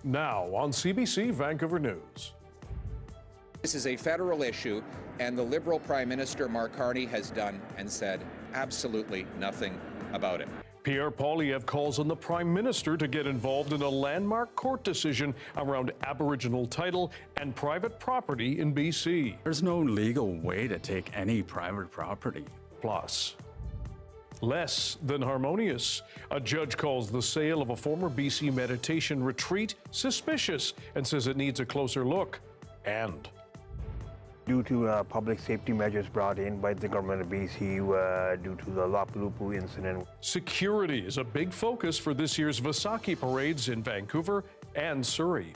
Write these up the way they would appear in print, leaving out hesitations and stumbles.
Now on CBC Vancouver News. This is a federal issue, and the Liberal Prime Minister, Mark Carney, has done and said absolutely nothing about it. Pierre Poilievre calls on the Prime Minister to get involved in a landmark court decision around Aboriginal title and private property in BC. There's no legal way to take any private property. Plus, less than harmonious. A judge calls the sale of a former BC meditation retreat suspicious and says it needs a closer look. And due to public safety measures brought in by the government of BC due to the Lapulupu incident. Security is a big focus for this year's Vaisakhi parades in Vancouver and Surrey.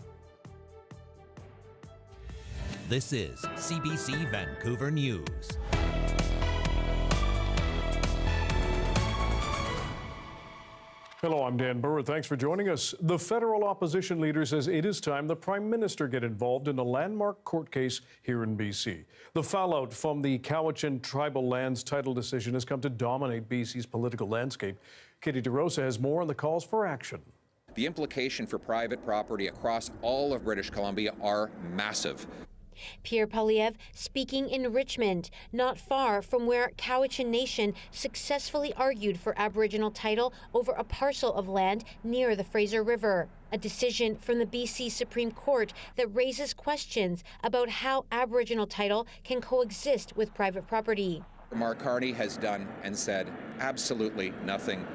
This is CBC Vancouver News. Hello, I'm Dan Burritt. Thanks for joining us. The federal opposition leader says it is time the Prime Minister get involved in a landmark court case here in BC. The fallout from the Cowichan tribal lands title decision has come to dominate BC's political landscape. Katie DeRosa has more on the calls for action. The implication for private property across all of British Columbia are massive. Pierre Poilievre speaking in Richmond, not far from where Cowichan Nation successfully argued for Aboriginal title over a parcel of land near the Fraser River. A decision from the BC Supreme Court that raises questions about how Aboriginal title can coexist with private property. Mark Carney has done and said absolutely nothing.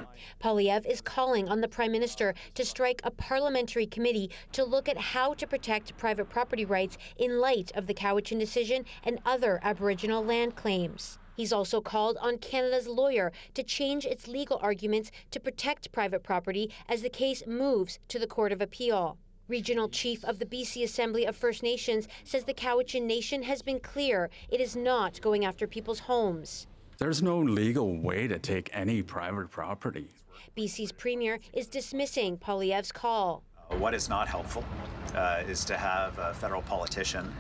Poilievre is calling on the Prime Minister to strike a parliamentary committee to look at how to protect private property rights in light of the Cowichan decision and other Aboriginal land claims. He's also called on Canada's lawyer to change its legal arguments to protect private property as the case moves to the Court of Appeal. Regional Chief of the BC Assembly of First Nations says the Cowichan Nation has been clear it is not going after people's homes. There's no legal way to take any private property. BC's Premier is dismissing Poilievre's call. What is not helpful is to have a federal politician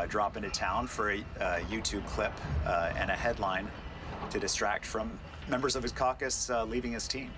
drop into town for a YouTube clip and a headline to distract from members of his caucus leaving his team.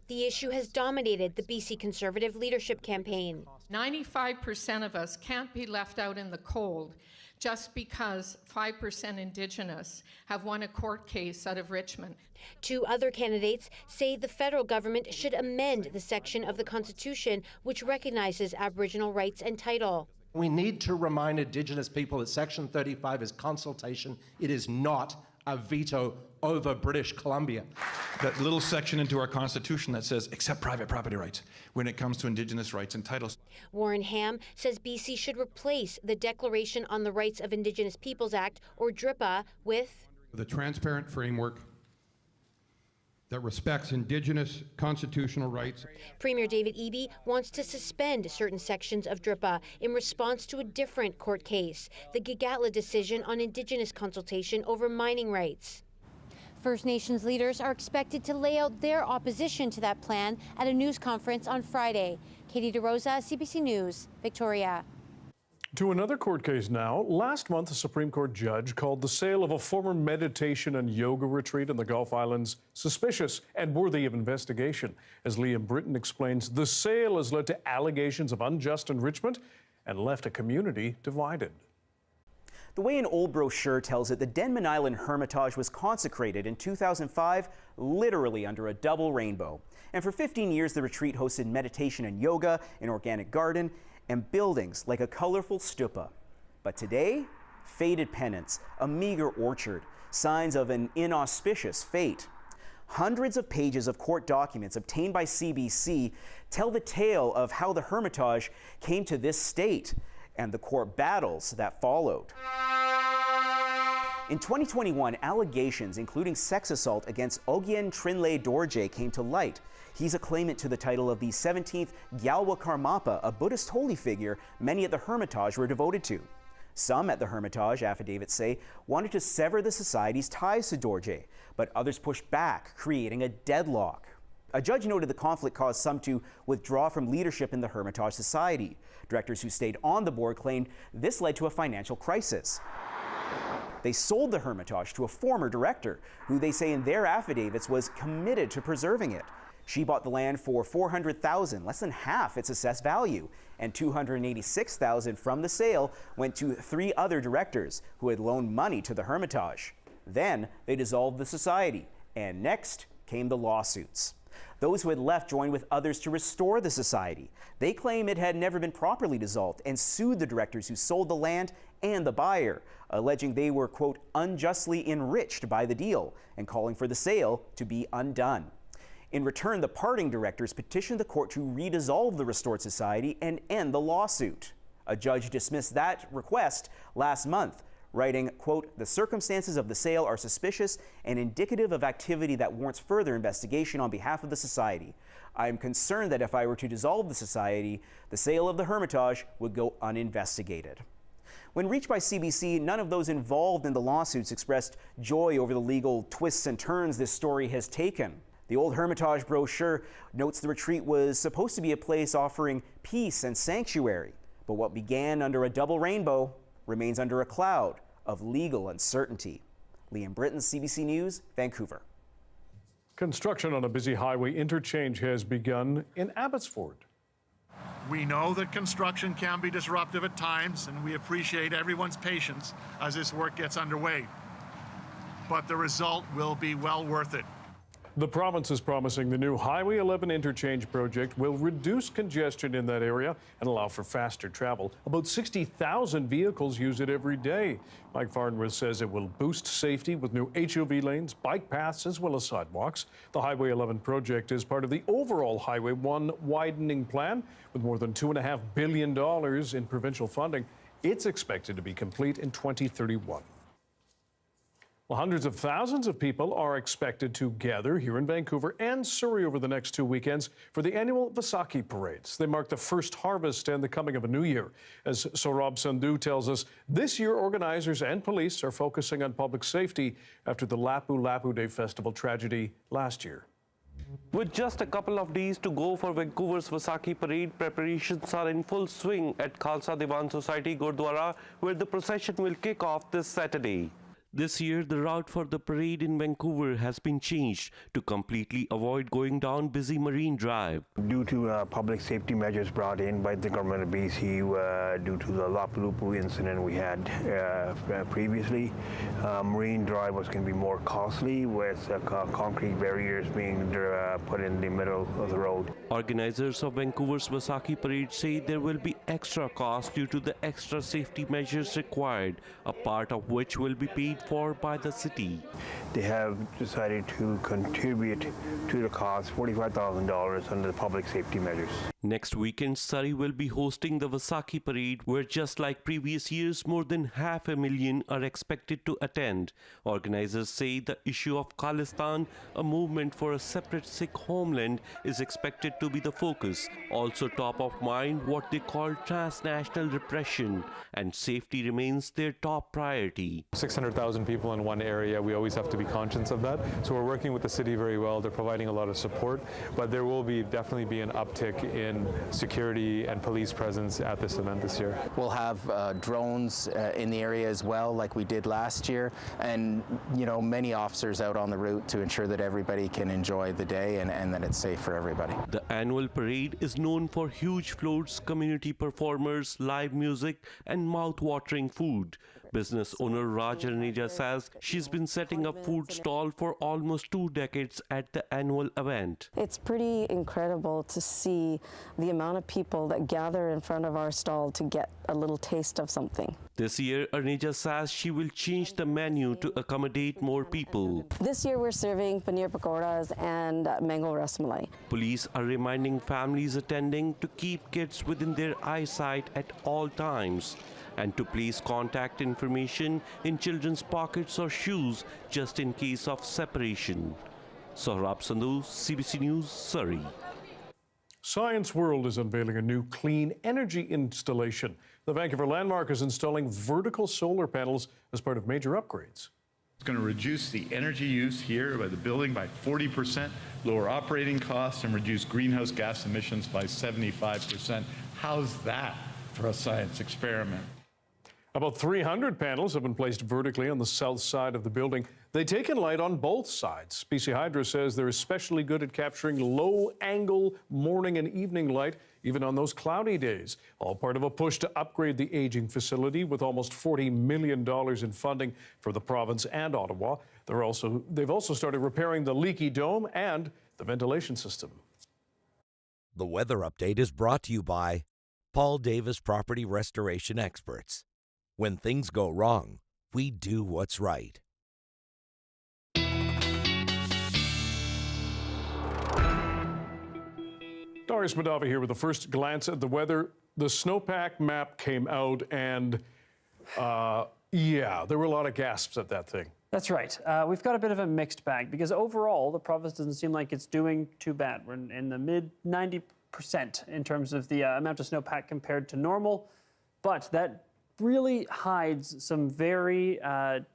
The issue has dominated the BC Conservative leadership campaign. 95% of us can't be left out in the cold just because 5% Indigenous have won a court case out of Richmond. Two other candidates say the federal government should amend the section of the Constitution which recognizes Aboriginal rights and title. We need to remind Indigenous people that Section 35 is consultation. It is not a veto over British Columbia. That little section into our Constitution that says accept private property rights when it comes to Indigenous rights and titles. Warren Ham says BC should replace the Declaration on the Rights of Indigenous Peoples Act, or DRIPA, with the transparent framework that respects Indigenous constitutional rights. Premier David Eby wants to suspend certain sections of DRIPA in response to a different court case, the Gigatla decision on Indigenous consultation over mining rights. First Nations leaders are expected to lay out their opposition to that plan at a news conference on Friday. Katie DeRosa, CBC News, Victoria. To another court case now. Last month, a Supreme Court judge called the sale of a former meditation and yoga retreat in the Gulf Islands suspicious and worthy of investigation. As Liam Britton explains, the sale has led to allegations of unjust enrichment and left a community divided. The way an old brochure tells it, the Denman Island Hermitage was consecrated in 2005, literally under a double rainbow. And for 15 years, the retreat hosted meditation and yoga, an organic garden, and buildings like a colorful stupa. But today, faded pennants, a meager orchard, signs of an inauspicious fate. Hundreds of pages of court documents obtained by CBC tell the tale of how the Hermitage came to this state and the court battles that followed. In 2021, allegations including sex assault against Ogien Trinley Dorje came to light. He's a claimant to the title of the 17th Gyalwa Karmapa, a Buddhist holy figure many at the Hermitage were devoted to. Some at the Hermitage, affidavits say, wanted to sever the society's ties to Dorje, but others pushed back, creating a deadlock. A judge noted the conflict caused some to withdraw from leadership in the Hermitage Society. Directors who stayed on the board claimed this led to a financial crisis. They sold the Hermitage to a former director, who they say in their affidavits was committed to preserving it. She bought the land for $400,000, less than half its assessed value, and $286,000 from the sale went to 3 other directors who had loaned money to the Hermitage. Then they dissolved the society, and next came the lawsuits. Those who had left joined with others to restore the society. They claim it had never been properly dissolved and sued the directors who sold the land and the buyer, alleging they were, quote, unjustly enriched by the deal and calling for the sale to be undone. In return, the parting directors petitioned the court to redissolve the restored society and end the lawsuit. A judge dismissed that request last month, writing, quote, the circumstances of the sale are suspicious and indicative of activity that warrants further investigation on behalf of the society. I am concerned that if I were to dissolve the society, the sale of the Hermitage would go uninvestigated. When reached by CBC, none of those involved in the lawsuits expressed joy over the legal twists and turns this story has taken. The old Hermitage brochure notes the retreat was supposed to be a place offering peace and sanctuary, but what began under a double rainbow remains under a cloud of legal uncertainty. Liam Britton, CBC News, Vancouver. Construction on a busy highway interchange has begun in Abbotsford. We know that construction can be disruptive at times, and we appreciate everyone's patience as this work gets underway. But the result will be well worth it. The province is promising the new Highway 11 interchange project will reduce congestion in that area and allow for faster travel. About 60,000 vehicles use it every day. Mike Farnworth says it will boost safety with new HOV lanes, bike paths, as well as sidewalks. The Highway 11 project is part of the overall Highway 1 widening plan with more than $2.5 billion in provincial funding. It's expected to be complete in 2031. Well, hundreds of thousands of people are expected to gather here in Vancouver and Surrey over the next 2 weekends for the annual Vaisakhi parades. They mark the first harvest and the coming of a new year. As Saurabh Sandhu tells us, this year organizers and police are focusing on public safety after the Lapu Lapu Day Festival tragedy last year. With just a couple of days to go for Vancouver's Vaisakhi parade, preparations are in full swing at Khalsa Diwan Society Gurdwara, where the procession will kick off this Saturday. This year, the route for the parade in Vancouver has been changed to completely avoid going down busy Marine Drive. Due to public safety measures brought in by the government of BC due to the Lapu Lapu incident we had previously, Marine Drive was going to be more costly with concrete barriers being put in the middle of the road. Organizers of Vancouver's Vaisakhi parade say there will be extra cost due to the extra safety measures required, a part of which will be paid for by the city. They have decided to contribute to the cost $45,000 under the public safety measures. Next weekend, Surrey will be hosting the Vaisakhi parade, where just like previous years, more than 500,000 are expected to attend. Organizers say the issue of Khalistan, a movement for a separate Sikh homeland, is expected to be the focus. Also top of mind, what they call transnational repression, and safety remains their top priority. 600,000 people in one area, we always have to be conscious of that. So we're working with the city very well. They're providing a lot of support, but there will definitely be an uptick in security and police presence at this event this year. We'll have drones in the area as well, like we did last year, and many officers out on the route to ensure that everybody can enjoy the day and that it's safe for everybody. The annual parade is known for huge floats, community performers, live music, and mouth-watering food. Business owner Raj Raneja says she's been setting up food stall for almost 2 decades at the annual event. It's pretty incredible to see the amount of people that gather in front of our stall to get a little taste of something. This year, Raneja says she will change the menu to accommodate more people. This year we're serving paneer pakoras and mango rasmalai. Police are reminding families attending to keep kids within their eyesight at all times, and to place contact information in children's pockets or shoes just in case of separation. Saurabh Sandhu, CBC News, Surrey. Science World is unveiling a new clean energy installation. The Vancouver Landmark is installing vertical solar panels as part of major upgrades. It's going to reduce the energy use here by the building by 40%, lower operating costs, and reduce greenhouse gas emissions by 75%. How's that for a science experiment? About 300 panels have been placed vertically on the south side of the building. They take in light on both sides. BC Hydro says they're especially good at capturing low-angle morning and evening light, even on those cloudy days. All part of a push to upgrade the aging facility with almost $40 million in funding for the province and Ottawa. They've also started repairing the leaky dome and the ventilation system. The weather update is brought to you by Paul Davis Property Restoration Experts. When things go wrong, we do what's right. Darius Madava here with the first glance at the weather. The snowpack map came out and, there were a lot of gasps at that thing. That's right. We've got a bit of a mixed bag because overall, the province doesn't seem like it's doing too bad. We're in the mid 90% in terms of the amount of snowpack compared to normal, but that really hides some very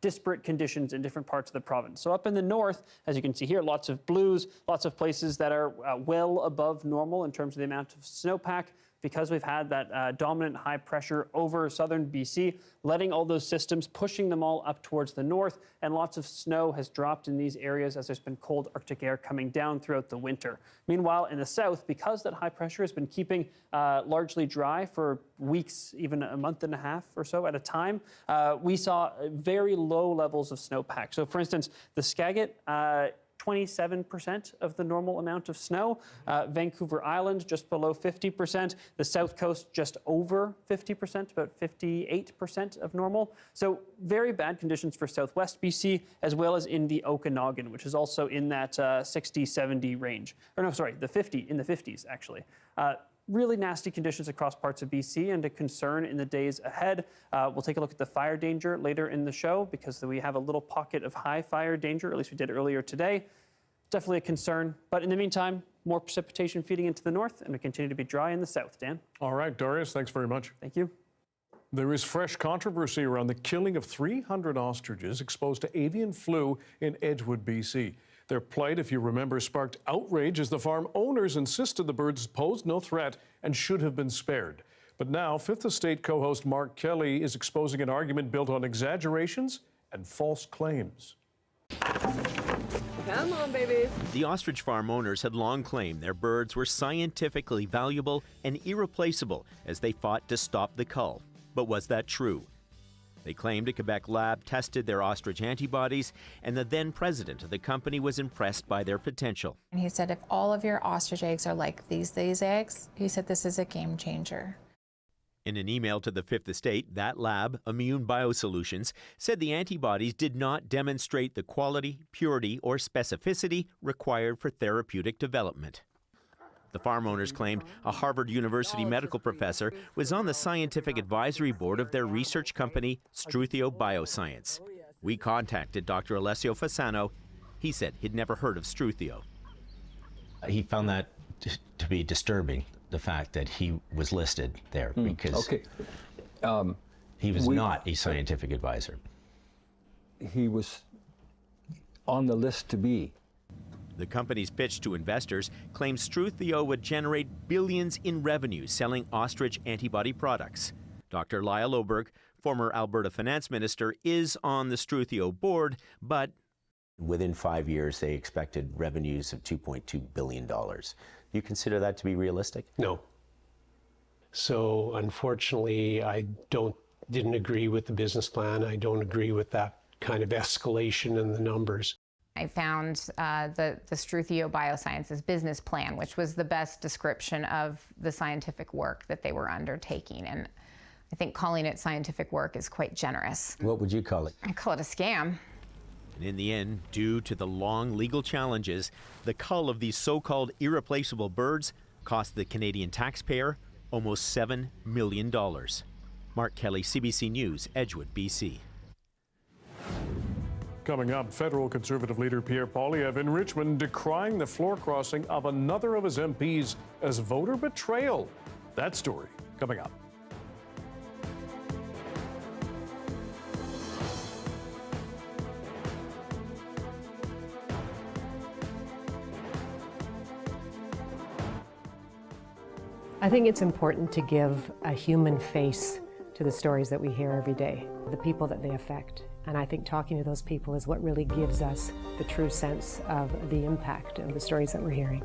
disparate conditions in different parts of the province. So up in the north, as you can see here, lots of blues, lots of places that are well above normal in terms of the amount of snowpack, because we've had that dominant high pressure over southern BC, letting all those systems, pushing them all up towards the north, and lots of snow has dropped in these areas as there's been cold Arctic air coming down throughout the winter. Meanwhile, in the south, because that high pressure has been keeping largely dry for weeks, even a month and a half or so at a time, we saw very low levels of snowpack. So for instance, the Skagit, 27% of the normal amount of snow. Vancouver Island, just below 50%. The South Coast, just over 50%, about 58% of normal. So very bad conditions for Southwest BC, as well as in the Okanagan, which is also in that 60-70 range. Or no, sorry, in the 50s, actually. Really nasty conditions across parts of BC and a concern in the days ahead. We'll take a look at the fire danger later in the show because we have a little pocket of high fire danger, or at least we did earlier today. Definitely a concern. But in the meantime, more precipitation feeding into the north, and we continue to be dry in the south. Dan? All right, Darius, thanks very much. Thank you. There is fresh controversy around the killing of 300 ostriches exposed to avian flu in Edgewood, BC. Their plight, if you remember, sparked outrage as the farm owners insisted the birds posed no threat and should have been spared. But now, Fifth Estate co-host Mark Kelly is exposing an argument built on exaggerations and false claims. Come on, babies. The ostrich farm owners had long claimed their birds were scientifically valuable and irreplaceable as they fought to stop the cull. But was that true? They claimed a Quebec lab tested their ostrich antibodies, and the then president of the company was impressed by their potential. And he said, if all of your ostrich eggs are like these eggs, he said, this is a game changer. In an email to the Fifth Estate, that lab, Immune Biosolutions, said the antibodies did not demonstrate the quality, purity, or specificity required for therapeutic development. The farm owners claimed a Harvard University medical professor was on the scientific advisory board of their research company, Struthio Bioscience. We contacted Dr. Alessio Fasano. He said he'd never heard of Struthio. He found that to be disturbing, the fact that he was listed there, because he was not a scientific advisor. He was on the list to be. The company's pitch to investors claims Struthio would generate billions in revenue selling ostrich antibody products. Dr. Lyle Oberg, former Alberta finance minister, is on the Struthio board, but within 5 years they expected revenues of $2.2 billion. Do you consider that to be realistic? No. So unfortunately, I didn't agree with the business plan. I don't agree with that kind of escalation in the numbers. I found the Struthio Biosciences business plan, which was the best description of the scientific work that they were undertaking. And I think calling it scientific work is quite generous. What would you call it? I call it a scam. And in the end, due to the long legal challenges, the cull of these so-called irreplaceable birds cost the Canadian taxpayer almost $7 million. Mark Kelly, CBC News, Edgewood, BC. Coming up, federal Conservative leader Pierre Poilievre in Richmond decrying the floor crossing of another of his MPs as voter betrayal. That story coming up. I think it's important to give a human face to the stories that we hear every day, the people that they affect. And I think talking to those people is what really gives us the true sense of the impact of the stories that we're hearing.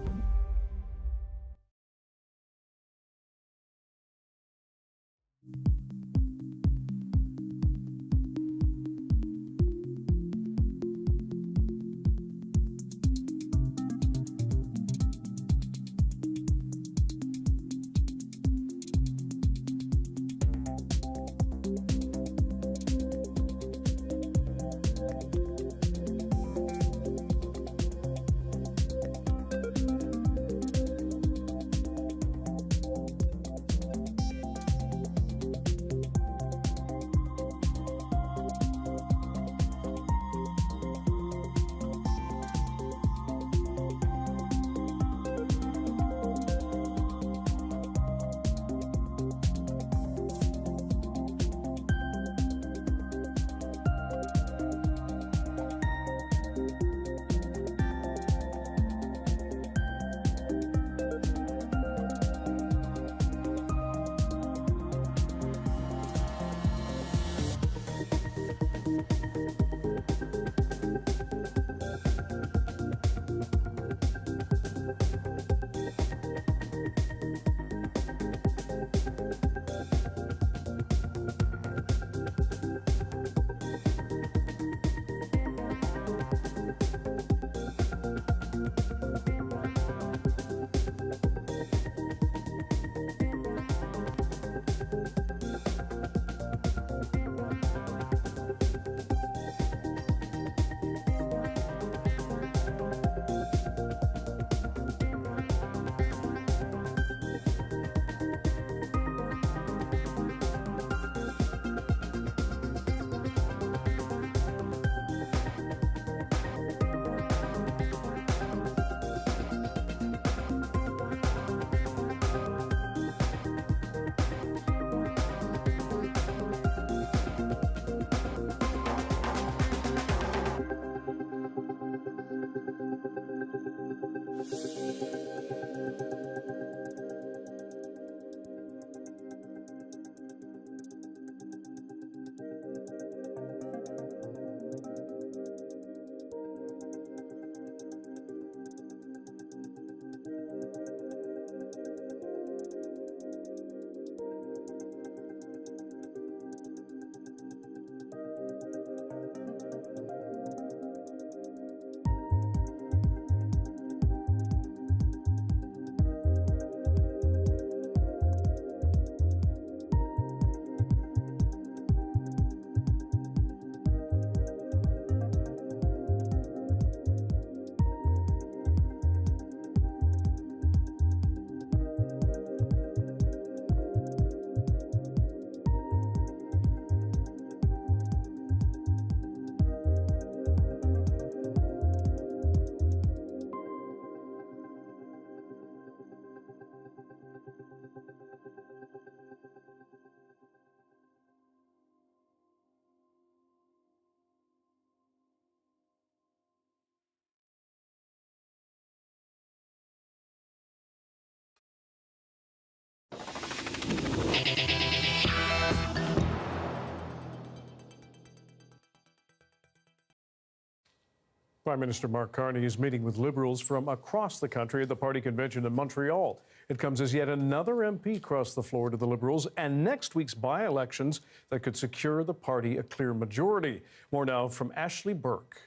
Prime Minister Mark Carney is meeting with Liberals from across the country at the party convention in Montreal. It comes as yet another MP crossed the floor to the Liberals and next week's by-elections that could secure the party a clear majority. More now from Ashley Burke.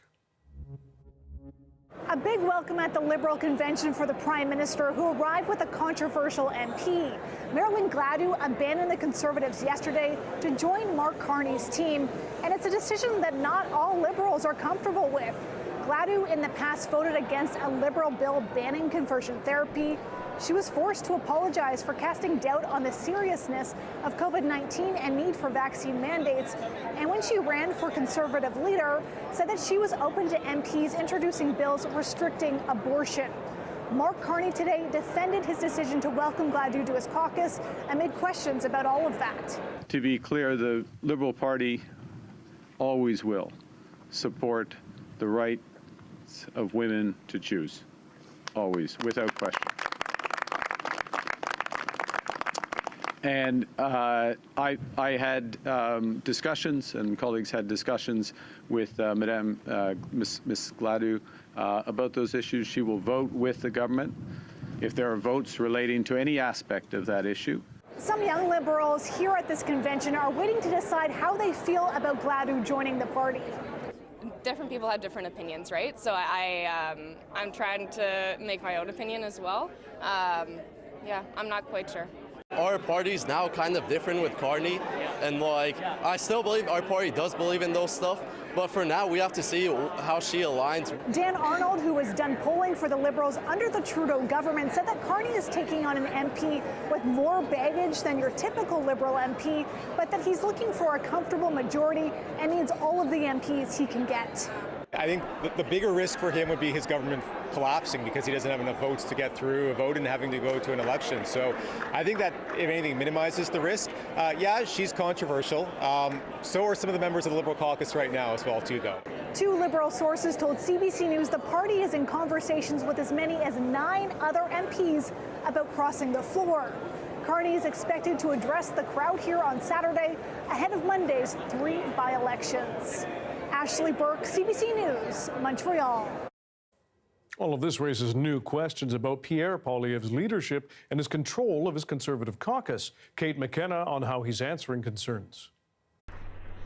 A big welcome at the Liberal convention for the Prime Minister, who arrived with a controversial MP. Marilyn Gladue abandoned the Conservatives yesterday to join Mark Carney's team, and it's a decision that not all Liberals are comfortable with. Gladue in the past voted against a Liberal bill banning conversion therapy. She was forced to apologize for casting doubt on the seriousness of COVID-19 and need for vaccine mandates. And when she ran for Conservative leader, said that she was open to MPs introducing bills restricting abortion. Mark Carney today defended his decision to welcome Gladue to his caucus amid questions about all of that. To be clear, the Liberal Party always will support the rights of women to choose, always, without question. And I had discussions, and colleagues had discussions with Miss Gladue about those issues. She will vote with the government if there are votes relating to any aspect of that issue. Some young Liberals here at this convention are waiting to decide how they feel about Gladue joining the party. Different people have different opinions, right? So I'm trying to make my own opinion as well. Yeah, I'm not quite sure. Our party's now kind of different with Carney, and I still believe our party does believe in those stuff, but for now we have to see how she aligns. Dan Arnold, who has done polling for the Liberals under the Trudeau government, said that Carney is taking on an MP with more baggage than your typical Liberal MP, but that he's looking for a comfortable majority and needs all of the MPs he can get. I think the bigger risk for him would be his government collapsing because he doesn't have enough votes to get through a vote and having to go to an election. So I think that, if anything, minimizes the risk. Yeah, she's controversial. So are some of the members of the Liberal caucus right now as well, too, though. Two Liberal sources told CBC News the party is in conversations with as many as 9 other MPs about crossing the floor. Carney is expected to address the crowd here on Saturday ahead of Monday's 3 by-elections. Ashley Burke, CBC News, Montreal. All of this raises new questions about Pierre Poilievre's leadership and his control of his Conservative caucus. Kate McKenna on how he's answering concerns.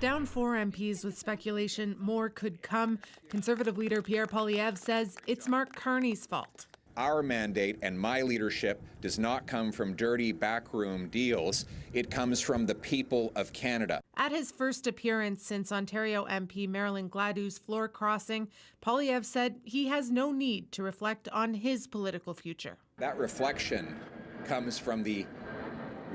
Down 4 MPs with speculation more could come. Conservative leader Pierre Poilievre says it's Mark Carney's fault. Our mandate and my leadership does not come from dirty backroom deals. It comes from the people of Canada. At his first appearance since Ontario MP Marilyn Gladue's floor crossing, Poilievre said he has no need to reflect on his political future. That reflection comes from the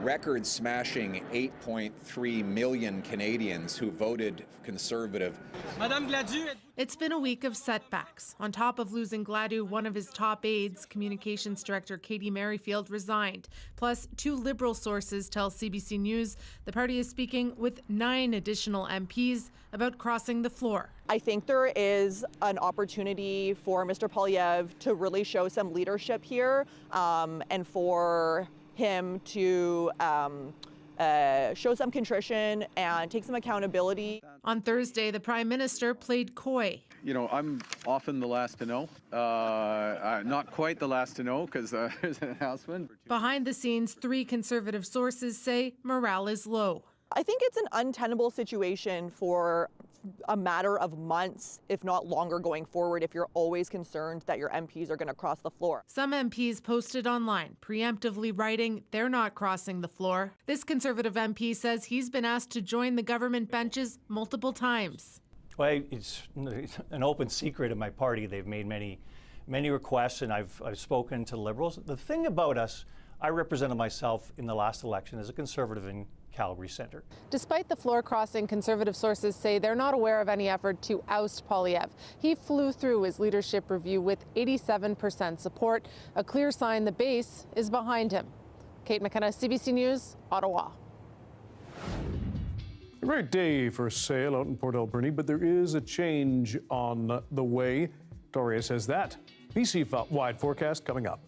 record-smashing 8.3 million Canadians who voted Conservative. Madame Gladue. It's been a week of setbacks. On top of losing Gladue, one of his top aides, Communications Director Katie Merrifield, resigned. Plus, 2 Liberal sources tell CBC News the party is speaking with 9 additional MPs about crossing the floor. I think there is an opportunity for Mr. Poilievre to really show some leadership here, and for him to show some contrition and take some accountability. On Thursday, the Prime Minister played coy. You know, I'm often the last to know. Not quite the last to know because there's an announcement. Behind the scenes, 3 Conservative sources say morale is low. I think it's an untenable situation for a matter of months, if not longer, going forward if you're always concerned that your MPs are going to cross the floor. Some MPs posted online, preemptively writing they're not crossing the floor. This Conservative MP says he's been asked to join the government benches multiple times. Well, it's an open secret in my party. They've made many requests, and I've spoken to Liberals. The thing about us, I represented myself in the last election as a Conservative in Calgary Centre. Despite the floor crossing, Conservative sources say they're not aware of any effort to oust Poilievre. He flew through his leadership review with 87% support, a clear sign the base is behind him. Kate McKenna, CBC News, Ottawa. A great day for sale out in Port Alberni, but there is a change on the way. Doria says that. BC-wide forecast coming up.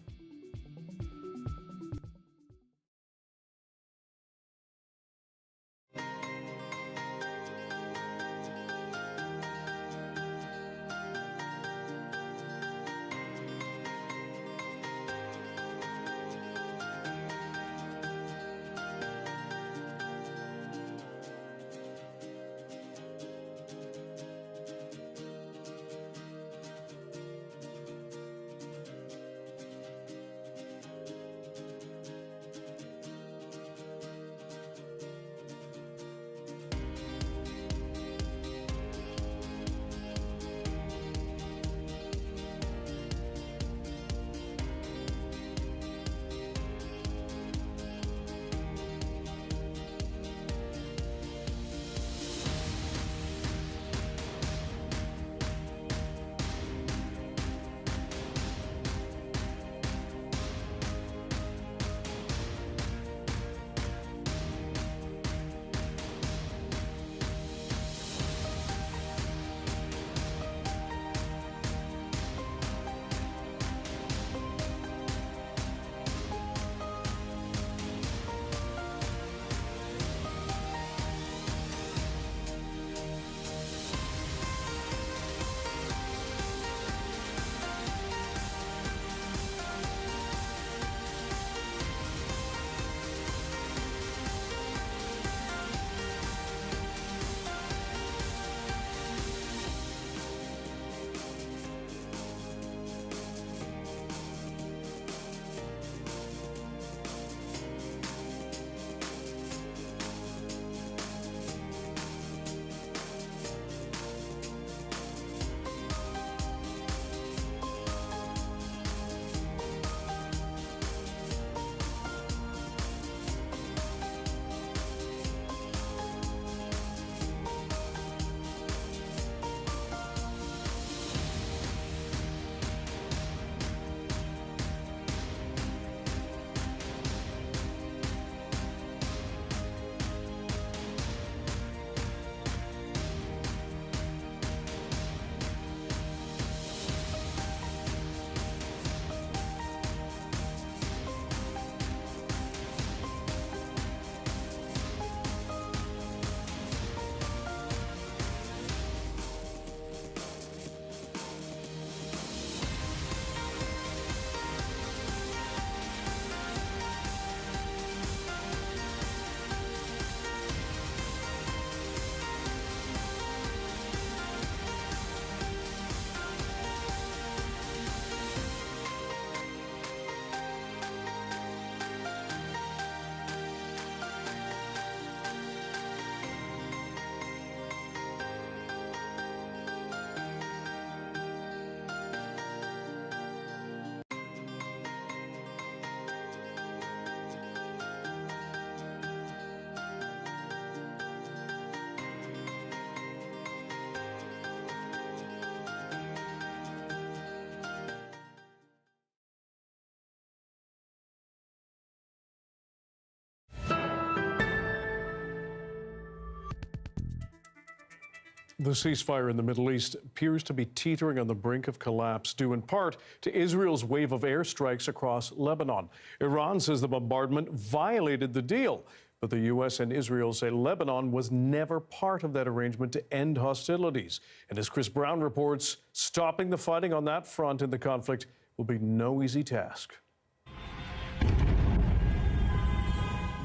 The ceasefire in the Middle East appears to be teetering on the brink of collapse, due in part to Israel's wave of airstrikes across Lebanon. Iran says the bombardment violated the deal, but the U.S. and Israel say Lebanon was never part of that arrangement to end hostilities. And as Chris Brown reports, stopping the fighting on that front in the conflict will be no easy task.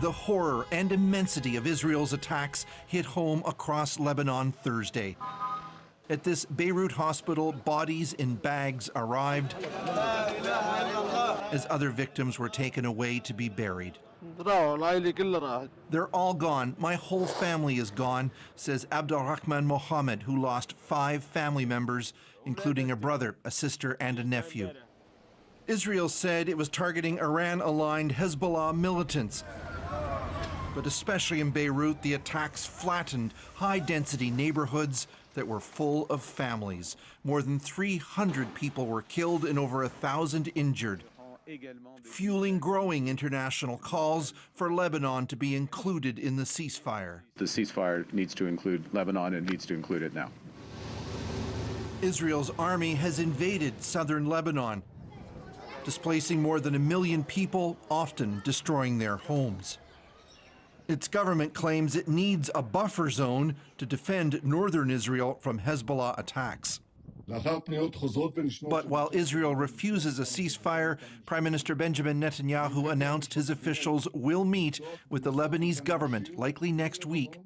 The horror and immensity of Israel's attacks hit home across Lebanon Thursday. At this Beirut hospital, bodies in bags arrived as other victims were taken away to be buried. They're all gone. My whole family is gone, says Abdulrahman Mohammed, who lost 5 family members, including a brother, a sister, and a nephew. Israel said it was targeting Iran-aligned Hezbollah militants. But especially in Beirut, the attacks flattened high-density neighborhoods that were full of families. More than 300 people were killed and over 1,000 injured, fueling growing international calls for Lebanon to be included in the ceasefire. The ceasefire needs to include Lebanon and needs to include it now. Israel's army has invaded southern Lebanon, displacing more than 1 million people, often destroying their homes. Its government claims it needs a buffer zone to defend northern Israel from Hezbollah attacks. But while Israel refuses a ceasefire, Prime Minister Benjamin Netanyahu announced his officials will meet with the Lebanese government, likely next week,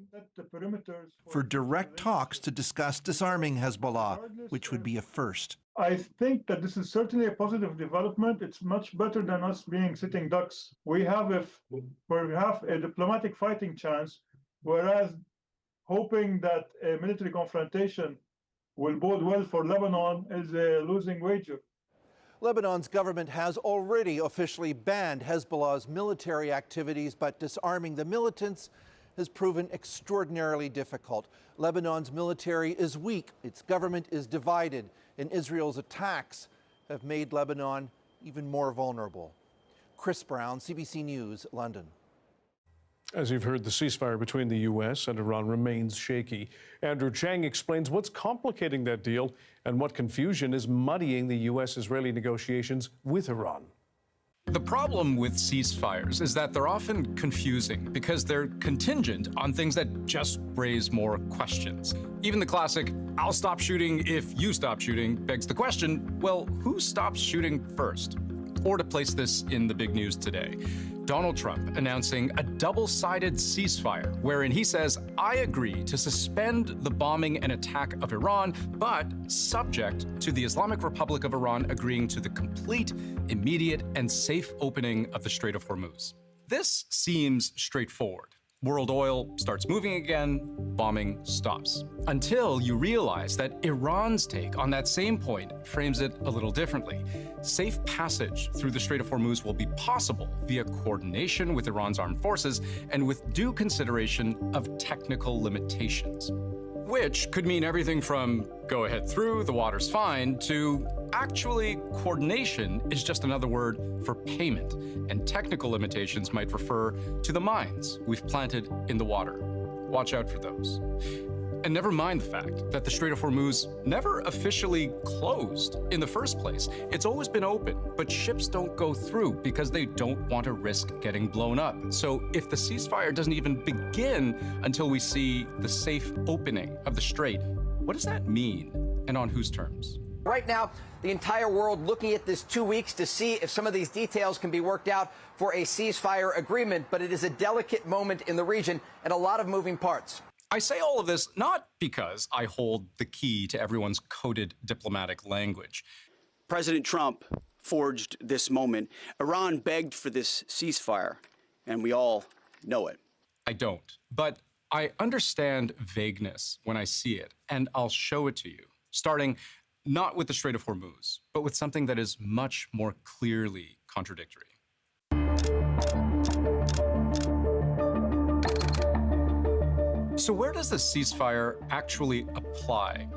for direct talks to discuss disarming Hezbollah, which would be a first. I think that this is certainly a positive development. It's much better than us being sitting ducks. We have a diplomatic fighting chance, whereas hoping that a military confrontation will bode well for Lebanon is a losing wager. Lebanon's government has already officially banned Hezbollah's military activities, but disarming the militants has proven extraordinarily difficult. Lebanon's military is weak, its government is divided, and Israel's attacks have made Lebanon even more vulnerable. Chris Brown, CBC News, London. As you've heard, the ceasefire between the U.S. and Iran remains shaky. Andrew Chang explains what's complicating that deal and what confusion is muddying the U.S.-Israeli negotiations with Iran. The problem with ceasefires is that they're often confusing because they're contingent on things that just raise more questions. Even the classic, I'll stop shooting if you stop shooting, begs the question, well, who stops shooting first? Or to place this in the big news today, Donald Trump announcing a double-sided ceasefire, wherein he says, I agree to suspend the bombing and attack of Iran, but subject to the Islamic Republic of Iran agreeing to the complete, immediate, and safe opening of the Strait of Hormuz. This seems straightforward. World oil starts moving again, bombing stops. Until you realize that Iran's take on that same point frames it a little differently. Safe passage through the Strait of Hormuz will be possible via coordination with Iran's armed forces and with due consideration of technical limitations. Which could mean everything from go ahead through, the water's fine, to actually coordination is just another word for payment, and technical limitations might refer to the mines we've planted in the water. Watch out for those. And never mind the fact that the Strait of Hormuz never officially closed in the first place. It's always been open, but ships don't go through because they don't want to risk getting blown up. So if the ceasefire doesn't even begin until we see the safe opening of the strait, what does that mean, and on whose terms? Right now, the entire world looking at this 2 weeks to see if some of these details can be worked out for a ceasefire agreement, but it is a delicate moment in the region and a lot of moving parts. I say all of this not because I hold the key to everyone's coded diplomatic language. President Trump forged this moment. Iran begged for this ceasefire, and we all know it. I don't, but I understand vagueness when I see it, and I'll show it to you, starting not with the Strait of Hormuz, but with something that is much more clearly contradictory. So where does the ceasefire actually apply?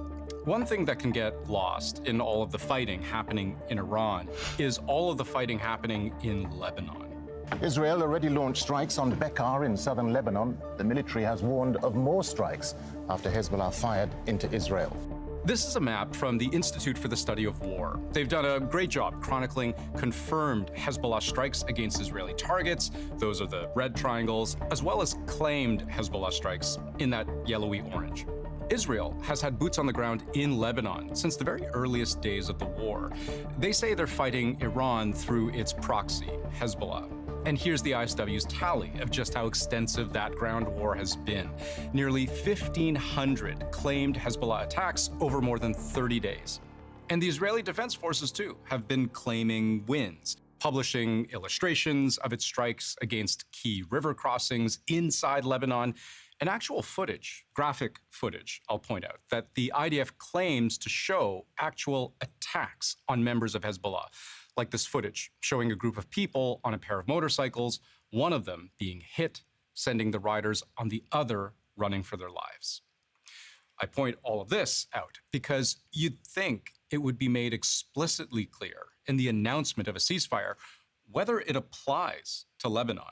One thing that can get lost in all of the fighting happening in Iran is all of the fighting happening in Lebanon. Israel already launched strikes on Bekaa in southern Lebanon. The military has warned of more strikes after Hezbollah fired into Israel. This is a map from the Institute for the Study of War. They've done a great job chronicling confirmed Hezbollah strikes against Israeli targets. Those are the red triangles, as well as claimed Hezbollah strikes in that yellowy orange. Israel has had boots on the ground in Lebanon since the very earliest days of the war. They say they're fighting Iran through its proxy, Hezbollah. And here's the ISW's tally of just how extensive that ground war has been. Nearly 1,500 claimed Hezbollah attacks over more than 30 days. And the Israeli Defense Forces, too, have been claiming wins, publishing illustrations of its strikes against key river crossings inside Lebanon, and actual footage, graphic footage, I'll point out, that the IDF claims to show actual attacks on members of Hezbollah. Like this footage showing a group of people on a pair of motorcycles, one of them being hit, sending the riders on the other running for their lives. I point all of this out because you'd think it would be made explicitly clear in the announcement of a ceasefire whether it applies to Lebanon.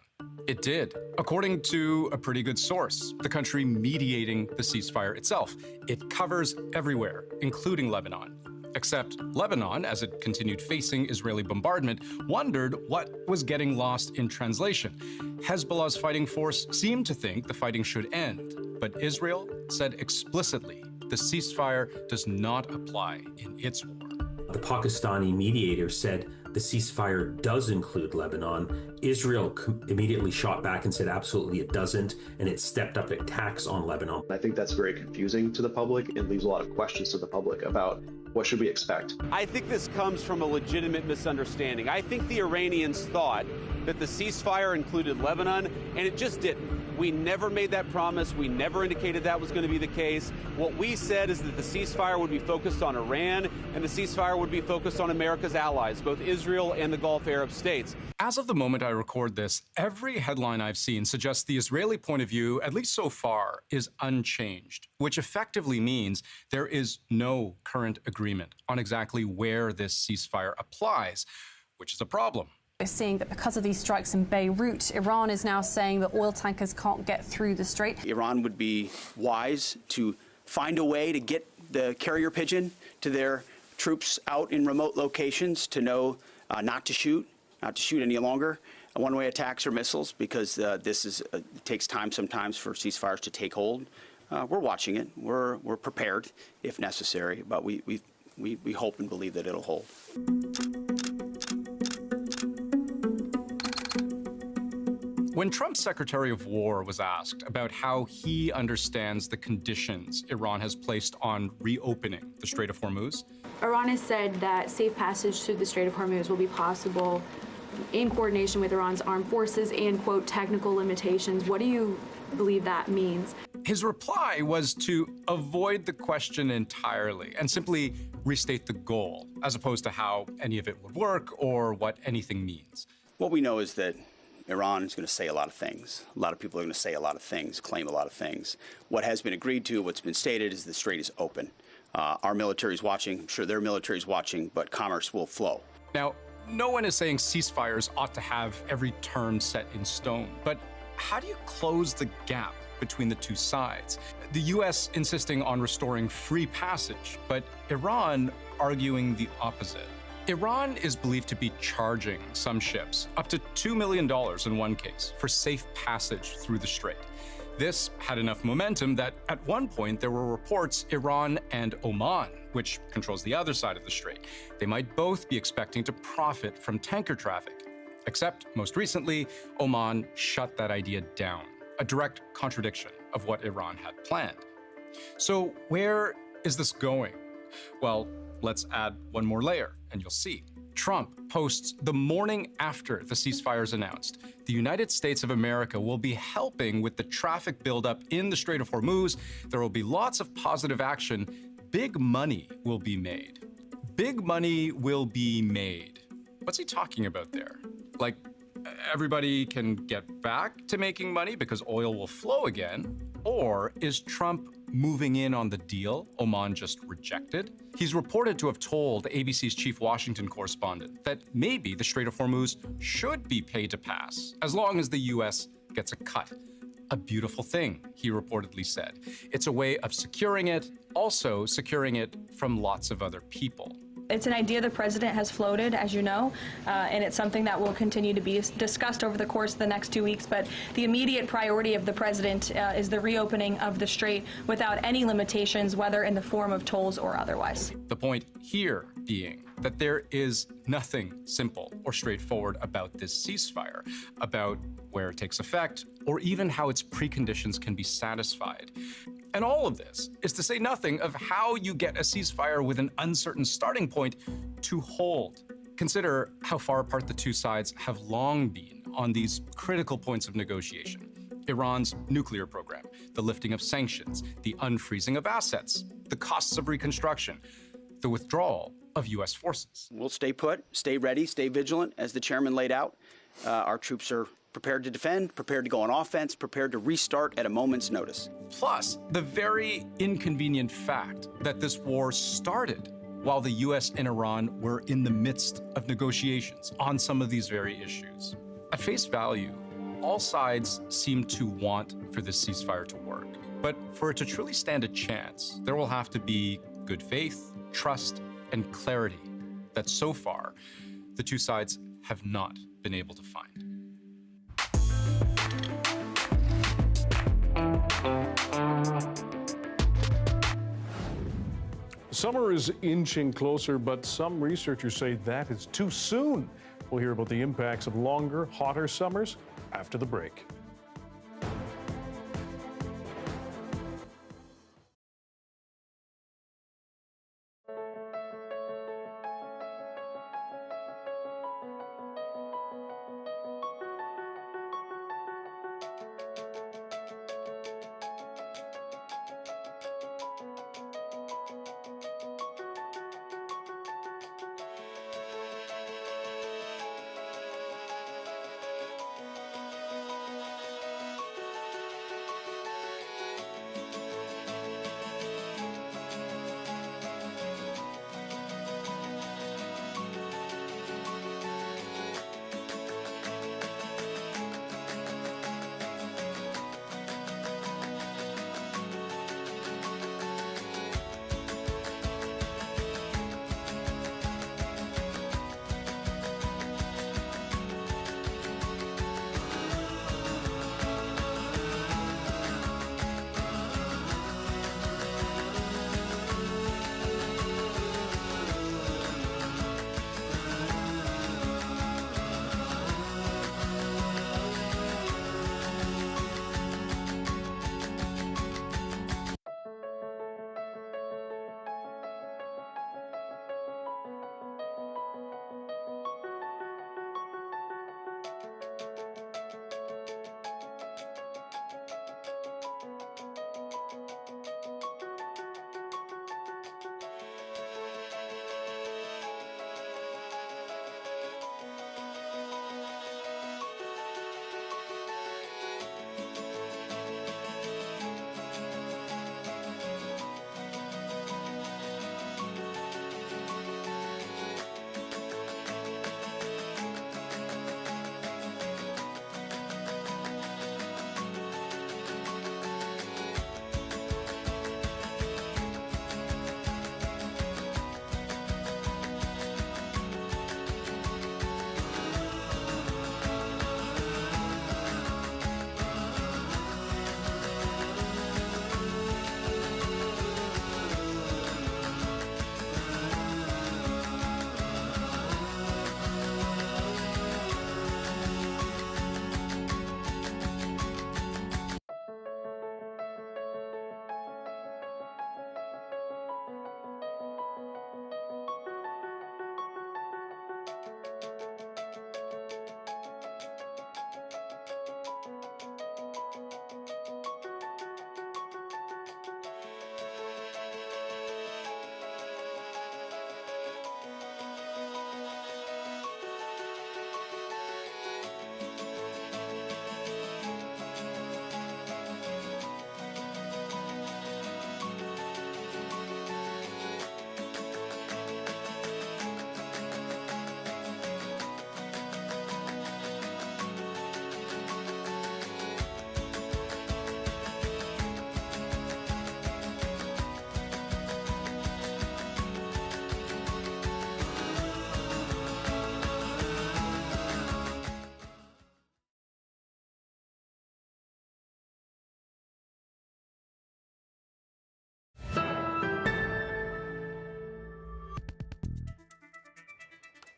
It did, according to a pretty good source, the country mediating the ceasefire itself. It covers everywhere, including Lebanon. Except Lebanon, as it continued facing Israeli bombardment, wondered what was getting lost in translation. Hezbollah's fighting force seemed to think the fighting should end, but Israel said explicitly the ceasefire does not apply in its war. The Pakistani mediator said the ceasefire does include Lebanon. Israel immediately shot back and said absolutely it doesn't, and it stepped up attacks on Lebanon. I think that's very confusing to the public and leaves a lot of questions to the public about what should we expect. I think this comes from a legitimate misunderstanding. I think the Iranians thought that the ceasefire included Lebanon, and it just didn't. We never made that promise. We never indicated that was going to be the case. What we said is that the ceasefire would be focused on Iran, and the ceasefire would be focused on America's allies, both Israel and the Gulf Arab states. As of the moment I record this, every headline I've seen suggests the Israeli point of view, at least so far, is unchanged, which effectively means there is no current agreement on exactly where this ceasefire applies, which is a problem. We're seeing that because of these strikes in Beirut, Iran is now saying that oil tankers can't get through the strait. Iran would be wise to find a way to get the carrier pigeon to their troops out in remote locations to know not to shoot any longer one-way attacks or missiles, because it takes time sometimes for ceasefires to take hold. We're watching it. We're prepared if necessary, but we hope and believe that it'll hold. When Trump's Secretary of War was asked about how he understands the conditions Iran has placed on reopening the Strait of Hormuz, Iran has said that safe passage through the Strait of Hormuz will be possible in coordination with Iran's armed forces and, quote, technical limitations. What do you believe that means? his reply was to avoid the question entirely and simply restate the goal, as opposed to how any of it would work or what anything means. What we know is that Iran is going to say a lot of things. A lot of people are going to say a lot of things, claim a lot of things. What has been agreed to, what's been stated, is the strait is open. Our military is watching. I'm sure their military is watching, but commerce will flow. Now, no one is saying ceasefires ought to have every term set in stone, but how do you close the gap between the two sides? The U.S. insisting on restoring free passage, but Iran arguing the opposite. Iran is believed to be charging some ships up to $2 million in one case for safe passage through the strait. This had enough momentum that at one point there were reports Iran and Oman, which controls the other side of the strait, they might both be expecting to profit from tanker traffic. Except, most recently, Oman shut that idea down, a direct contradiction of what Iran had planned. So where is this going? Well, let's add one more layer, and you'll see. Trump posts the morning after the ceasefire's announced. The United States of America will be helping with the traffic buildup in the Strait of Hormuz. There will be lots of positive action. Big money will be made. Big money will be made. What's he talking about there? Like, everybody can get back to making money because oil will flow again? Or is Trump moving in on the deal Oman just rejected. He's reported to have told ABC's chief Washington correspondent that maybe the Strait of Hormuz should be paid to pass, as long as the U.S. gets a cut. A beautiful thing, he reportedly said. It's a way of securing it, also securing it from lots of other people. It's an idea the president has floated, as you know, and it's something that will continue to be discussed over the course of the next 2 weeks. But the immediate priority of the president is the reopening of the strait without any limitations, whether in the form of tolls or otherwise. The point here being that there is nothing simple or straightforward about this ceasefire, about where it takes effect, or even how its preconditions can be satisfied. And all of this is to say nothing of how you get a ceasefire with an uncertain starting point to hold. Consider how far apart the two sides have long been on these critical points of negotiation. Iran's nuclear program, the lifting of sanctions, the unfreezing of assets, the costs of reconstruction, the withdrawal of U.S. forces. We'll stay put, stay ready, stay vigilant, as the chairman laid out. Our troops are prepared to defend, prepared to go on offense, prepared to restart at a moment's notice. Plus, the very inconvenient fact that this war started while the U.S. and Iran were in the midst of negotiations on some of these very issues. At face value, all sides seem to want for this ceasefire to work. But for it to truly stand a chance, there will have to be good faith, trust, and clarity that so far the two sides have not been able to find. Summer is inching closer, but some researchers say that is too soon. We'll hear about the impacts of longer, hotter summers after the break.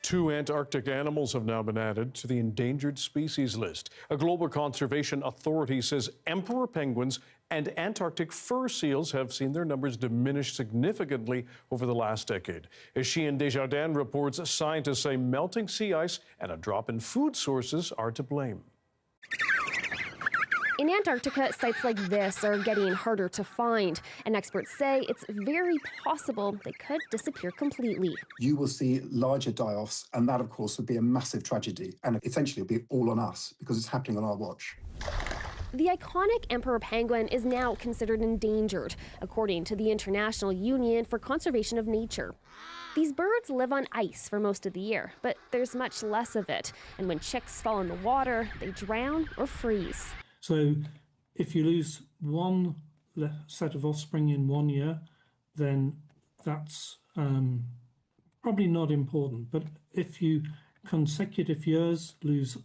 2 Antarctic animals have now been added to the endangered species list. A global conservation authority says emperor penguins and Antarctic fur seals have seen their numbers diminish significantly over the last decade. As Desjardins reports, scientists say melting sea ice and a drop in food sources are to blame. In Antarctica, sites like this are getting harder to find, and experts say it's very possible they could disappear completely. You will see larger die-offs, and that, of course, would be a massive tragedy, and essentially it'll be all on us because it's happening on our watch. The iconic emperor penguin is now considered endangered, according to the International Union for Conservation of Nature. These birds live on ice for most of the year, but there's much less of it, and when chicks fall in the water, they drown or freeze. So if you lose one set of offspring in 1 year, then that's probably not important. But if you consecutive years lose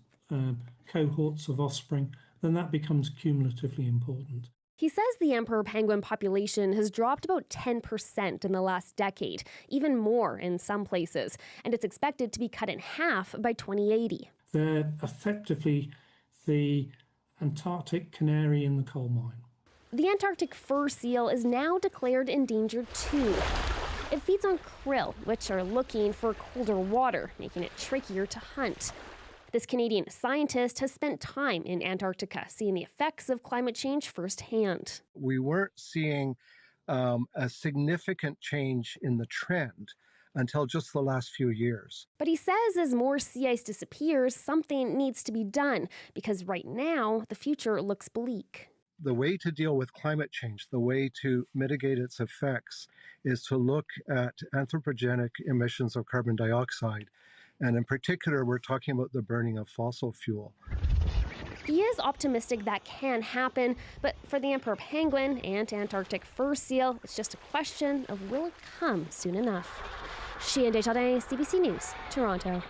cohorts of offspring, then that becomes cumulatively important. He says the emperor penguin population has dropped about 10% in the last decade, even more in some places, and it's expected to be cut in half by 2080. They're effectively the Antarctic canary in the coal mine. The Antarctic fur seal is now declared endangered too. It feeds on krill, which are looking for colder water, making it trickier to hunt. This Canadian scientist has spent time in Antarctica, seeing the effects of climate change firsthand. We weren't seeing a significant change in the trend until just the last few years. But he says as more sea ice disappears, something needs to be done, because right now, the future looks bleak. The way to deal with climate change, the way to mitigate its effects, is to look at anthropogenic emissions of carbon dioxide. And in particular, we're talking about the burning of fossil fuel. He is optimistic that can happen, but for the emperor penguin and Antarctic fur seal, it's just a question of will it come soon enough. Desjardins, CBC News, Toronto.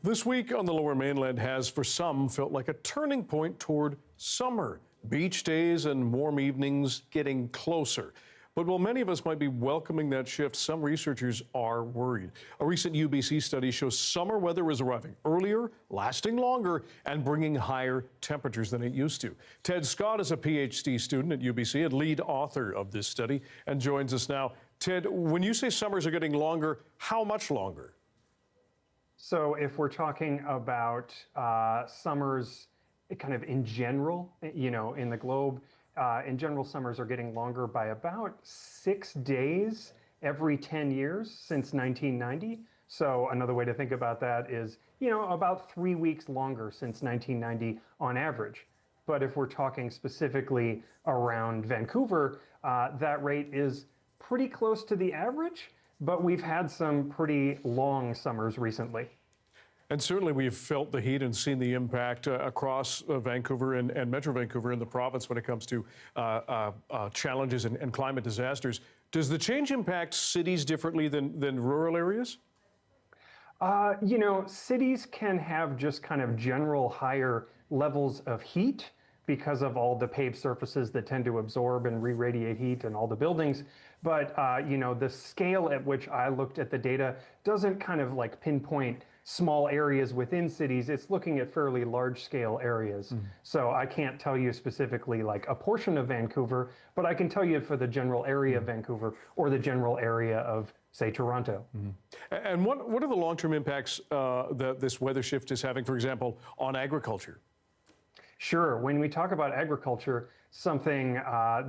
This week on the Lower Mainland has, for some, felt like a turning point toward summer. Beach days and warm evenings getting closer. But while many of us might be welcoming that shift, some researchers are worried. A recent UBC study shows summer weather is arriving earlier, lasting longer, and bringing higher temperatures than it used to. Ted Scott is a PhD student at UBC and lead author of this study and joins us now. Ted, when you say summers are getting longer, how much longer? So if we're talking about summers kind of in general, in the globe, in general, summers are getting longer by about 6 days every 10 years since 1990. So another way to think about that is, about 3 weeks longer since 1990 on average. But if we're talking specifically around Vancouver, that rate is pretty close to the average, but we've had some pretty long summers recently. And certainly we've felt the heat and seen the impact across Vancouver and Metro Vancouver in the province when it comes to challenges and climate disasters. Does the change impact cities differently than rural areas? Cities can have just kind of general higher levels of heat because of all the paved surfaces that tend to absorb and re-radiate heat and all the buildings. But, the scale at which I looked at the data doesn't kind of like pinpoint small areas within cities. It's looking at fairly large scale areas. So I can't tell you specifically like a portion of Vancouver, but I can tell you for the general area of Vancouver or the general area of, say, Toronto. And what are the long-term impacts that this weather shift is having, for example, on agriculture? Sure. When we talk about agriculture, something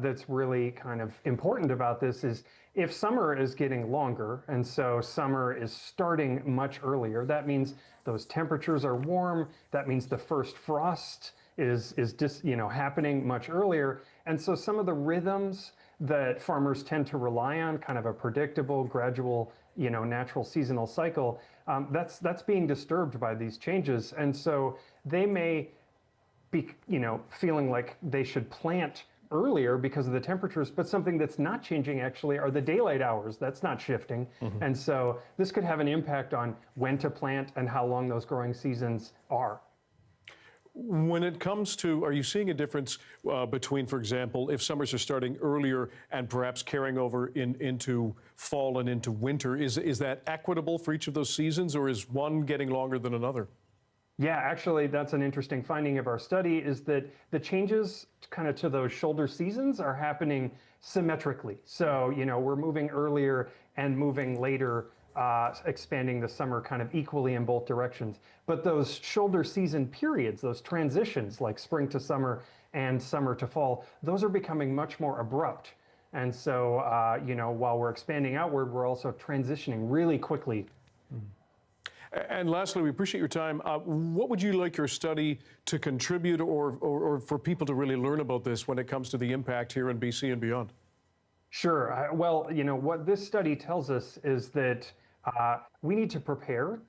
that's really kind of important about this is if summer is getting longer, and so summer is starting much earlier, that means those temperatures are warm. That means the first frost is just, happening much earlier. And so some of the rhythms that farmers tend to rely on, kind of a predictable, gradual, natural seasonal cycle, that's being disturbed by these changes. And so they may be, feeling like they should plant earlier because of the temperatures, but something that's not changing actually are the daylight hours. That's not shifting. And so this could have an impact on when to plant and how long those growing seasons are. When it comes to, are you seeing a difference between, for example, if summers are starting earlier and perhaps carrying over into fall and into winter? Is that equitable for each of those seasons, or is one getting longer than another? Yeah, actually, that's an interesting finding of our study, is that the changes kind of to those shoulder seasons are happening symmetrically. So, we're moving earlier and moving later, expanding the summer kind of equally in both directions. But those shoulder season periods, those transitions like spring to summer and summer to fall, those are becoming much more abrupt. And so, while we're expanding outward, we're also transitioning really quickly. And lastly, we appreciate your time. What would you like your study to contribute or for people to really learn about this when it comes to the impact here in BC and beyond? Sure. Well, what this study tells us is that we need to prepare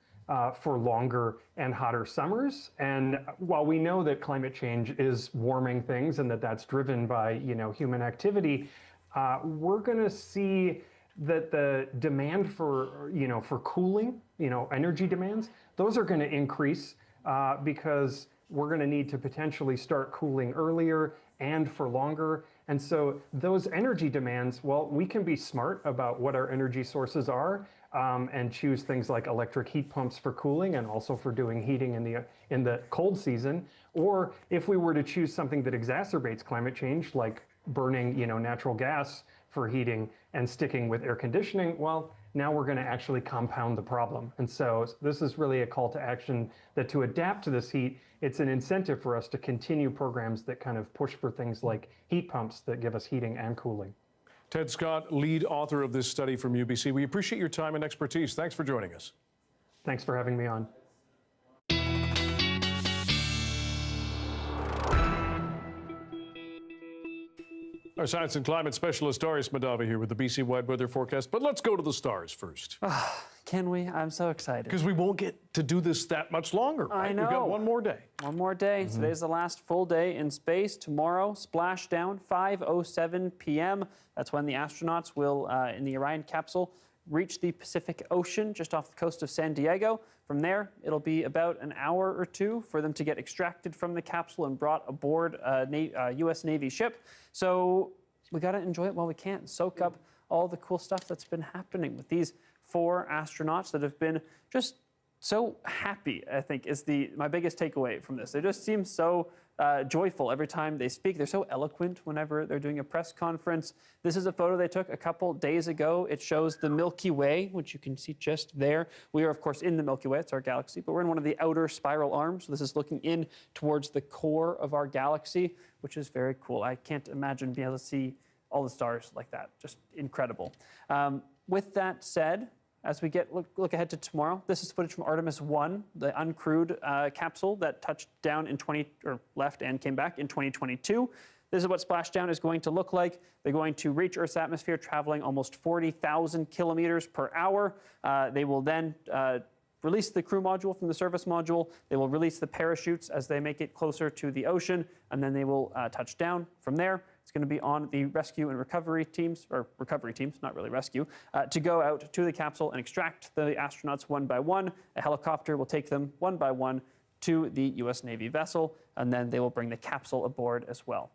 for longer and hotter summers. And while we know that climate change is warming things and that that's driven by, human activity, we're going to see that the demand for cooling, energy demands, those are going to increase because we're going to need to potentially start cooling earlier and for longer. And so those energy demands, well, we can be smart about what our energy sources are and choose things like electric heat pumps for cooling and also for doing heating in the cold season. Or if we were to choose something that exacerbates climate change, like burning, natural gas for heating and sticking with air conditioning, well, now we're going to actually compound the problem. And so this is really a call to action that to adapt to this heat, it's an incentive for us to continue programs that kind of push for things like heat pumps that give us heating and cooling. Ted Scott, lead author of this study from UBC. We appreciate your time and expertise. Thanks for joining us. Thanks for having me on. Our science and climate specialist, Darius Madava, here with the BC Wide Weather Forecast. But let's go to the stars first. Can we? I'm so excited. Because we won't get to do this that much longer, right? I know. We've got one more day. One more day. Mm-hmm. Today's the last full day in space. Tomorrow, splashdown, 5:07 p.m. That's when the astronauts will, in the Orion capsule, reach the Pacific Ocean just off the coast of San Diego. From there, it'll be about an hour or two for them to get extracted from the capsule and brought aboard a U.S. Navy ship. So we got to enjoy it while we can, soak up all the cool stuff that's been happening with these 4 astronauts that have been just so happy, I think, is my biggest takeaway from this. They just seem so joyful every time they speak. They're so eloquent whenever they're doing a press conference. This is a photo they took a couple days ago. It shows the Milky Way, which you can see just there. We are, of course, in the Milky Way. It's our galaxy, but we're in one of the outer spiral arms. So this is looking in towards the core of our galaxy, which is very cool. I can't imagine being able to see all the stars like that. Just incredible. With that said, as we look ahead to tomorrow, this is footage from Artemis 1, the uncrewed capsule that touched down left and came back in 2022. This is what splashdown is going to look like. They're going to reach Earth's atmosphere traveling almost 40,000 kilometers per hour. They will then release the crew module from the service module. They will release the parachutes as they make it closer to the ocean, and then they will touch down. From there, it's going to be on the rescue and recovery teams, not really rescue, to go out to the capsule and extract the astronauts one by one. A helicopter will take them one by one to the U.S. Navy vessel, and then they will bring the capsule aboard as well.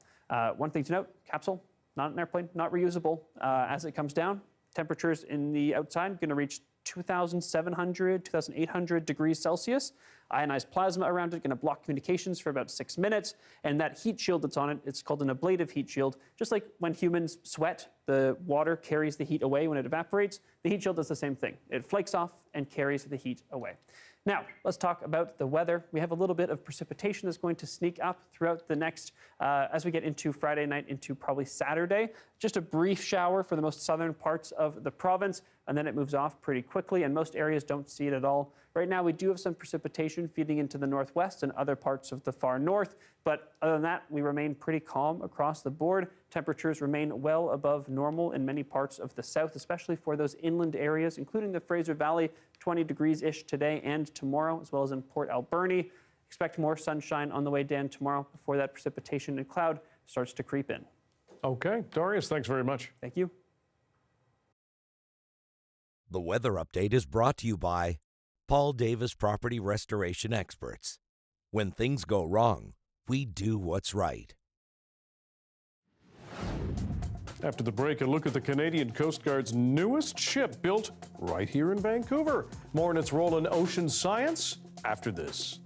One thing to note, capsule, not an airplane, not reusable. As it comes down, temperatures in the outside are going to reach 2,700, 2,800 degrees Celsius. Ionized plasma around it, going to block communications for about 6 minutes. And that heat shield that's on it, it's called an ablative heat shield. Just like when humans sweat, the water carries the heat away when it evaporates. The heat shield does the same thing. It flakes off and carries the heat away. Now, let's talk about the weather. We have a little bit of precipitation that's going to sneak up throughout the next, as we get into Friday night, into probably Saturday. Just a brief shower for the most southern parts of the province, and then it moves off pretty quickly, and most areas don't see it at all. Right now, we do have some precipitation feeding into the northwest and other parts of the far north, but other than that, we remain pretty calm across the board. Temperatures remain well above normal in many parts of the south, especially for those inland areas, including the Fraser Valley, 20 degrees-ish today and tomorrow, as well as in Port Alberni. Expect more sunshine on the way down tomorrow before that precipitation and cloud starts to creep in. Okay. Darius, thanks very much. Thank you. The weather update is brought to you by Paul Davis Property Restoration Experts. When things go wrong, we do what's right. After the break, a look at the Canadian Coast Guard's newest ship built right here in Vancouver. More on its role in ocean science after this.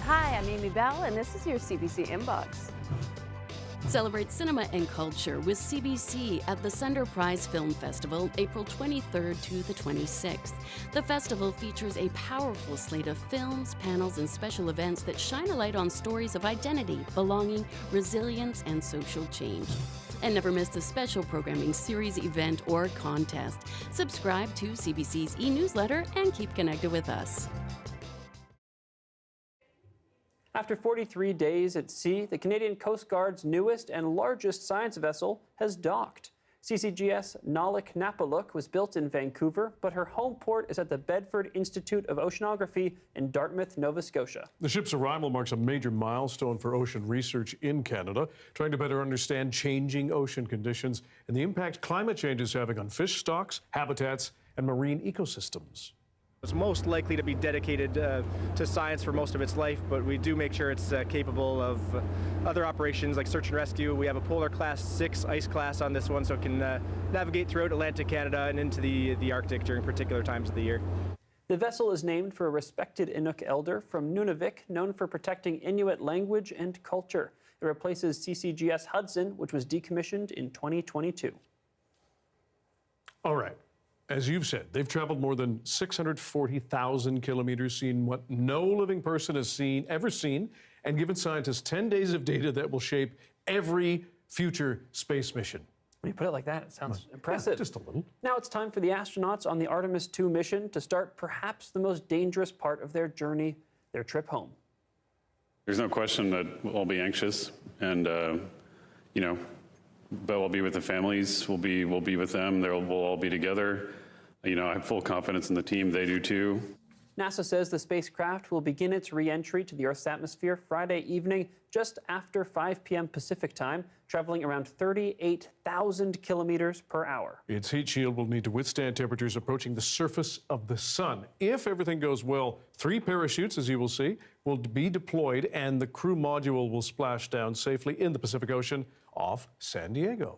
Hi, I'm Amy Bell, and this is your CBC Inbox. Celebrate cinema and culture with CBC at the Sunder Prize Film Festival, April 23rd to the 26th. The festival features a powerful slate of films, panels, and special events that shine a light on stories of identity, belonging, resilience, and social change. And never miss a special programming series, event, or contest. Subscribe to CBC's e-newsletter and keep connected with us. After 43 days at sea, the Canadian Coast Guard's newest and largest science vessel has docked. CCGS Nalik Napaluk was built in Vancouver, but her home port is at the Bedford Institute of Oceanography in Dartmouth, Nova Scotia. The ship's arrival marks a major milestone for ocean research in Canada, trying to better understand changing ocean conditions and the impact climate change is having on fish stocks, habitats, and marine ecosystems. It's most likely to be dedicated to science for most of its life, but we do make sure it's capable of other operations like search and rescue. We have a Polar Class 6 ice class on this one, so it can navigate throughout Atlantic Canada and into the Arctic during particular times of the year. The vessel is named for a respected Inuk elder from Nunavik, known for protecting Inuit language and culture. It replaces CCGS Hudson, which was decommissioned in 2022. All right. As you've said, they've traveled more than 640,000 kilometers, seen what no living person has ever seen, and given scientists 10 days of data that will shape every future space mission. When you put it like that, it sounds impressive. Yeah, just a little. Now it's time for the astronauts on the Artemis 2 mission to start perhaps the most dangerous part of their journey, their trip home. There's no question that we'll all be anxious, and but we'll be with the families. We'll be with them. We'll all be together. I have full confidence in the team. They do too. NASA says the spacecraft will begin its re-entry to the Earth's atmosphere Friday evening, just after 5 p.m. Pacific time, traveling around 38,000 kilometers per hour. Its heat shield will need to withstand temperatures approaching the surface of the sun. If everything goes well, 3 parachutes, as you will see, will be deployed, and the crew module will splash down safely in the Pacific Ocean off San Diego.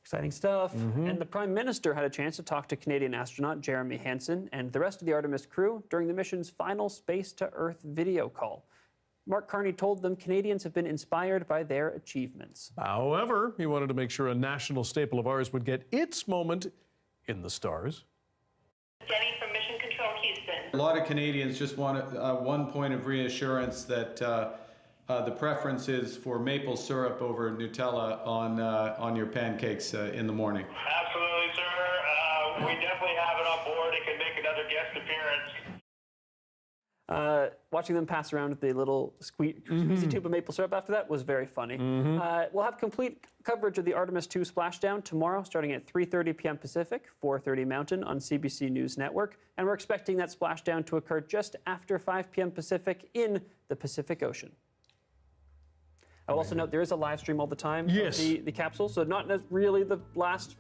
Exciting stuff. And the Prime Minister had a chance to talk to Canadian astronaut Jeremy Hansen and the rest of the Artemis crew during the mission's final space-to-Earth video call. Mark Carney told them Canadians have been inspired by their achievements. However, he wanted to make sure a national staple of ours would get its moment in the stars. Denny from Mission Control, Houston. A lot of Canadians just want one point of reassurance that the preference is for maple syrup over Nutella on your pancakes in the morning. Absolutely, sir. We definitely have it on board. It can make another guest appearance. Watching them pass around the little squeezy tube of maple syrup after that was very funny. We'll have complete coverage of the Artemis 2 splashdown tomorrow, starting at 3:30 p.m. Pacific, 4:30 Mountain on CBC News Network. And we're expecting that splashdown to occur just after 5 p.m. Pacific in the Pacific Ocean. I will also note there is a live stream all the time of the capsule, so not really the last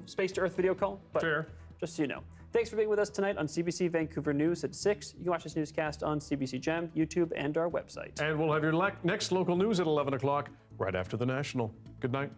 space-to-Earth video call, but just so you know. Thanks for being with us tonight on CBC Vancouver News at 6. You can watch this newscast on CBC Gem, YouTube, and our website. And we'll have your next local news at 11 o'clock, right after the National. Good night.